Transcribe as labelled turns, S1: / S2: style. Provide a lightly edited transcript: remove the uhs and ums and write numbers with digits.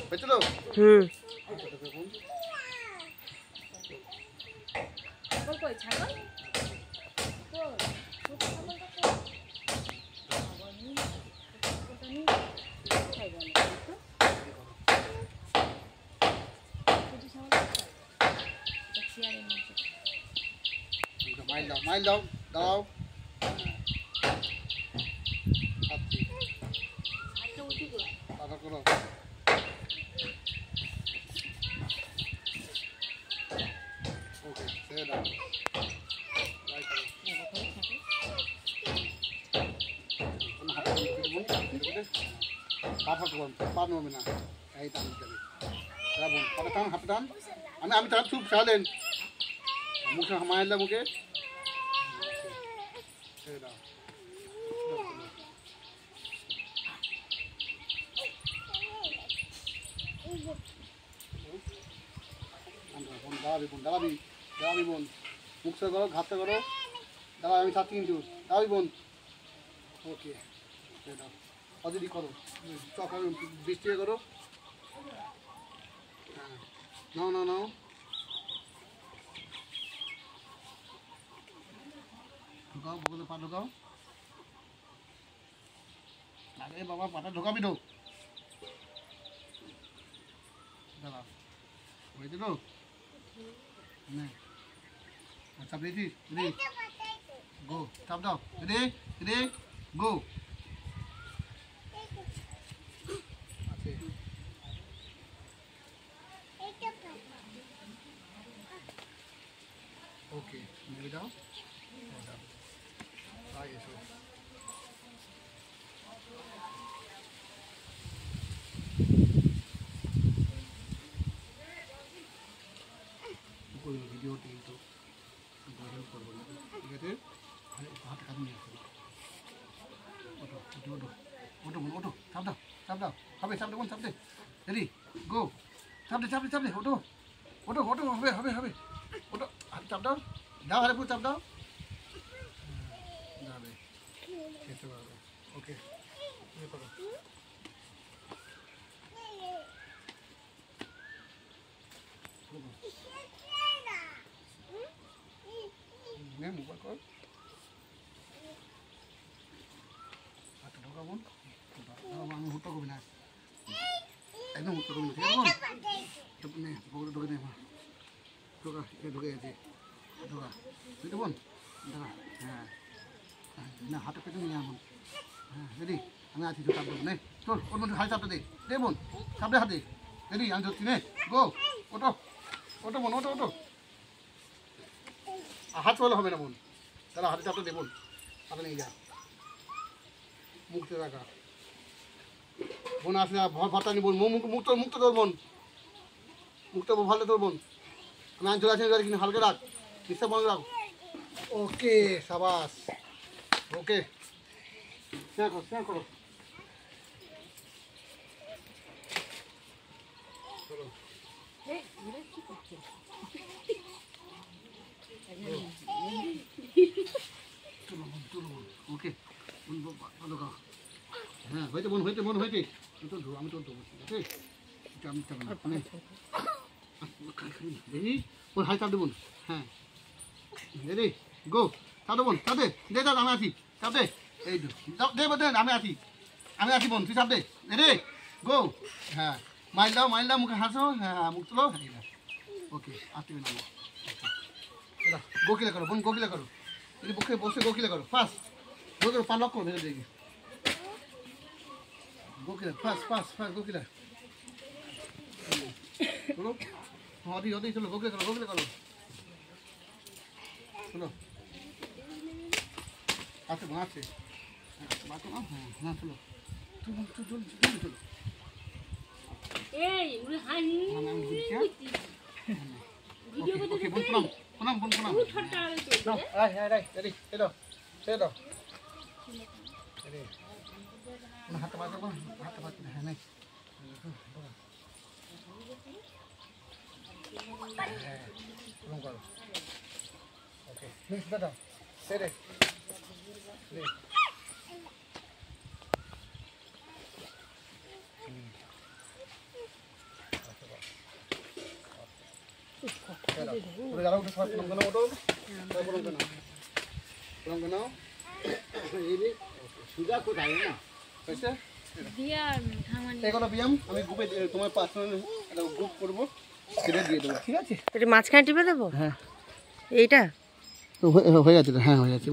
S1: বেঁচে দাও
S2: ছাগল কই ছাগল
S1: মাইল দাও দাও দাদা করো ওকে ছেড়ে দাও পার নেবে না এই টান হাতে টান হাতে টান আমি টান চুপ চালেন মুখে মারলে মুখে ছেড়ে দাও দাঁড়াবি দাঁড়াবি বোন মুখ से करो घात से करो दादा আমি সাথে কিন্তু দাঁড়াবি বোন ওকে দাও অদিদি করো চক করো বৃষ্টি করো হ্যাঁ নাও নাও নাও ঢোকাও বগলে পা ঢোকাও আরে বাবা পাটা ঢোকাবি তো দাঁড়া হয়ে দিল না চাপ দিয়েছি রেডি গো চাপ দাও রেডি রেডি গো আছে ওকে মেরে দাও আগে এসো ভিডিওটি তো ভাইরাল করবো না ঠিক আছে হাতে কাজ নিয়ে আসবো ওটো ওটো ওটো ওটো ওটো চাপ দাও হবে চাপ দেবো চাপ দে রেডি গো চাপ দে ওটো ওটো ওটো হবে হবে হবে ওটো চাপ দাও দাও হারে পুরো চাপ দাও যাবে খেতে পারবে ওকে করো নে মোবাইল কর হাতে ঢোকাবো আমি হুটো করবি না একদম হুটো করবি ঠিক আছে নে বগলে ঢোকে নে ঢোকা ঢুকে গেছে ঢোকা বুঝতে বোন দাঁড়া হ্যাঁ না হাতে পেতে নিয়ে আমার হ্যাঁ রেডি আমি আছি তো চাপ দেবো নে চল ওর মধ্যে হাতে চাপটা দে বোন চাপ দে হাতে রেডি আমি ধরছি নে গো ওটো ওটো বোন ওটো ওটো হাত চলে হবে না বোন তাহলে হাতে চাপটা দেবুন হাতে নিয়ে যা মুখতে রাখা বোন আসলে ভাতা নি বোন মুখটা তোর বোন মুখটা ভালো তোর বোন আমি চলে আসি কিন্তু হালকা রাখ নিশ্চয় বন্ধ রাখ ওকে সাবাস ওকে স্নেহ করো চলো ওকে হ্যাঁ হয়েছে মন হয়েছে আমি তো ঠিক আছে দেখি ওর হাই চাপ দেবুন হ্যাঁ রেডি গো চাপ দেবুন চাপ দে দাদা আমি আছি চাপ দে এই দে আমি আছি বোন তুই চাপ দে রেডি গো হ্যাঁ মাইল দাও মুখে হাসো হ্যাঁ মুখ তুলো ওকে আসতে না গোকিলা করো বোন গোকিলা করো যদি বুকে বসে গোকিলা করো ফার্স্ট গোকিলা পা লক করো ভেতর দিকে গোকিলা ফার্স্ট গোকিলা চলো হদি চলো গোকিলা করো চলো আছে বাঁচে বাঁচো না হ্যাঁ চলো চলো
S2: এই উনি হানি
S1: ওকে প্রণাম নাও রেডি ছেড়ে দাও রেডি হাতে বাঁচাবো হ্যাঁ নেই হ্যাঁ করো ওকে দাদা ছেড়ে ওটা যারা উঠে সবাই প্রণাম করো, ওটো সবাই প্রণাম করো, প্রণাম করো।
S3: সুজা কোথায় না
S1: হয়েছে?
S2: দিয়া ঠামানি
S1: এগুলো ব্যায়াম আমি গ্রুপে তোমার পার্সোনাল একটা গ্রুপ করবো, সেটা দিয়ে দেবো, ঠিক আছে?
S4: এটা মাঝখানে টিপে দেবো
S1: হ্যাঁ
S4: এইটা
S1: তো হয়ে গেছে, হ্যাঁ হয়ে গেছে।